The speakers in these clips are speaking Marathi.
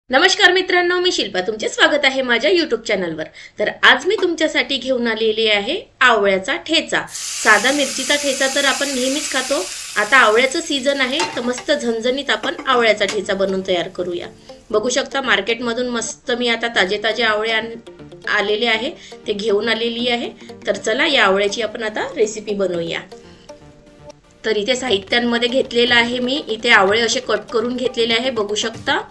नमस्कार मित्रांनो, मी शिल्पा तुमचे स्वागत आहे माझ्या YouTube चॅनलवर। तर आज मी तुमच्यासाठी घेऊन आलेली आहे आवळ्याचा ठेचा। साधा मिरचीचा ठेचा तर आपण नेहमीच खातो, आता आवळ्याचं सीजन आहे तर मस्त झणझणीत आपण आवळ्याचा ठेचा बनवून तयार करूया। बघू शकता मार्केट मधून मस्त मी आता ताजे आवळे आलेले आहे ते घेऊन आलेली आहे। तर चला या आवळ्याची आपण आता रेसिपी बनवूया। तर इथे साहित्यांमध्ये घेतलेला आहे मी इथे आवळे असे कट करून घेतलेले आहे बघू शकता।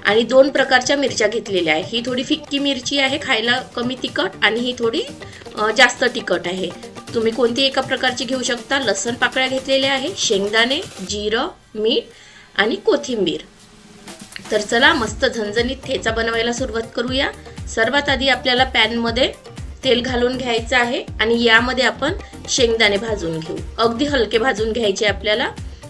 आणि दोन प्रकारच्या मिरच्या घेतलेल्या आहे, ही थोडी फिक्की मिरची आहे खायला कमी तिखट आणि ही थोडी जास्त तिखट आहे। तुम्ही कोणती एका प्रकारची घेऊ शकता। लसण पाकळ्या घेतलेल्या आहे, शेंगदाणे, जिरं, मीठ आणि कोथिंबीर। तर चला मस्त झणझणीत ठेचा बनवायला सुरुवात करूया। सर्वात आधी आपल्याला पॅन मध्ये तेल घालून घ्यायचं आहे आणि यामध्ये आपण शेंगदाणे भाजून घेऊ। अगदी हलके भाजून घ्यायचे आपल्याला,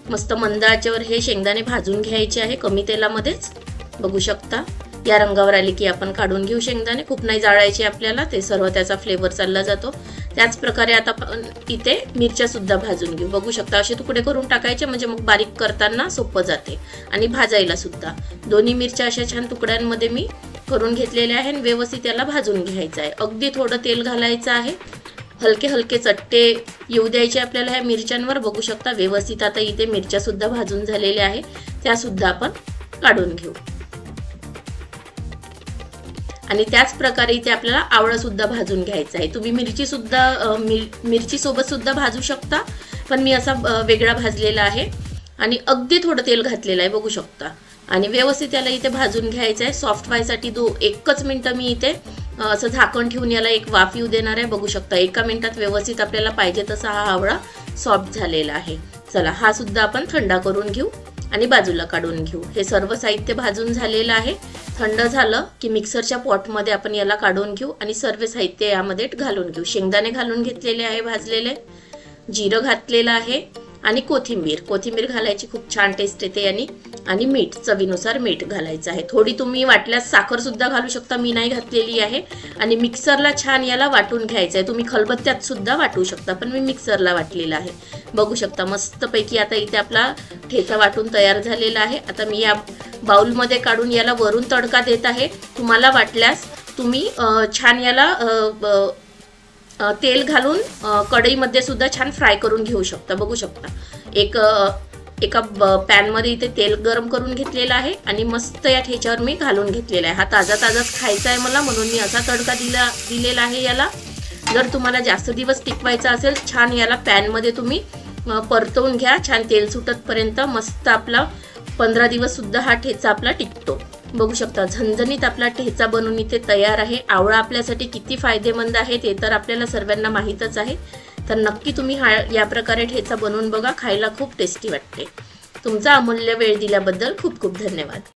मस्त मंद आचेवर हे शेंगदाणे भाजून घ्यायचे आहे कमी तेलामध्येच। बघू शकता या रंगावर आले की आपण काढून घेऊ शेंगदाणे, खूप नाही जाळायचे आपल्याला, ते सर्व त्याचा फ्लेवर चालला जातो। त्याच प्रकारे आता आपण इथे मिरच्या सुद्धा भाजून घेऊ। बघू शकता असे तुकडे करून टाकायचे म्हणजे मग बारीक करताना सोपं जाते आणि भाजायला सुद्धा। दोन्ही मिरच्या अशा छान तुकड्यांमध्ये मी करून घेतलेल्या आहे आणि व्यवस्थित याला भाजून घ्यायचं आहे। अगदी थोडं तेल घालायचं आहे, हलके हलके चट्टे येऊ द्यायचे आपल्याला ह्या मिरच्यांवर। बघू शकता व्यवस्थित आता इथे मिरच्या सुद्धा भाजून झालेल्या आहे, त्या सुद्धा आपण काढून घेऊ। आणि त्याच प्रकारे इथे आपल्याला आवळा सुद्धा भाजून घ्यायचा आहे। तुम्ही मिरची सोबत सुद्धा भाजू शकता, पण मी असा वेगळा भाजलेला आहे आणि अगदी थोडं तेल घातलेलं आहे बघू शकता। आणि व्यवस्थित याला इथे भाजून घ्यायचं आहे सॉफ्ट व्हायसाठी। एकच मिनिट मी इथे असं झाकण ठेवून याला एक वाफ येऊ देणार आहे। बघू शकता एका मिनिटात व्यवस्थित आपल्याला पाहिजे तसा हा आवळा सॉफ्ट झालेला आहे। चला हा सुद्धा आपण थंड करून घेऊ आणि बाजूला काढून घेऊ। हे सर्व साहित्य भाजून झालेलं आहे। थंड झालं की मिक्सरच्या पॉट मध्ये आपण याला काढून घेऊ आणि सर्व साहित्य यामध्ये घालून घेऊ। शेंगदाणे घालून घेतलेले आहे भाजलेले, जिरं घातलेलं आहे आणि कोथिंबीर घालायची, खूप छान टेस्ट येते। आणि मीठ चवीनुसार मीठ घालायचं आहे। थोडी तुम्ही वाटल्यास साखर सुद्धा घालू शकता, मी नाही घातलेली आहे। आणि मिक्सरला छान याला वाटून घ्यायचं आहे, तुम्ही खलबत्त्यात सुद्धा वाटू शकता पण मी मिक्सरला वाटलेला आहे। बघू शकता मस्त पैकी आता इथे आपला ठेचा वाटून तयार झालेला आहे। आता मी या बाउल मध्ये काढून याला वरून तडका देत आहे। तुम्हाला वाटल्यास तुम्ही छान याला तेल घालून कढईमध्ये सुद्धा छान फ्राय करून घेऊ शकता। बघू शकता एका पॅन मध्ये इथे तेल गरम करून घेतलेला आहे आणि मस्त या ठेच्यावर मी घालून घेतलेला आहे। हा ताजाच खायचा आहे मला, म्हणून मी असा तडका दिलेला आहे याला। जर तुम्हाला जास्त दिवस टिकवायचा असेल छान याला पॅन मध्ये तुम्ही परतवून घ्या छान तेल सुटतपर्यंत। मस्त आपला 15 दिवस सुद्धा हा ठेचा आपला टिकतो। बघू शकता झणझणीत आपला ठेचा बनवून इथे तयार आहे। आवळा आपल्यासाठी किती फायदेमंद आहे ते तर आपल्याला सर्वांना माहीतच आहे। तर नक्की तुम्ही या प्रकारे ठेचा बनवून बघा, खायला खूप टेस्टी वाटते। तुमचा अमूल्य वेळ दिल्याबद्दल खूप खूप धन्यवाद।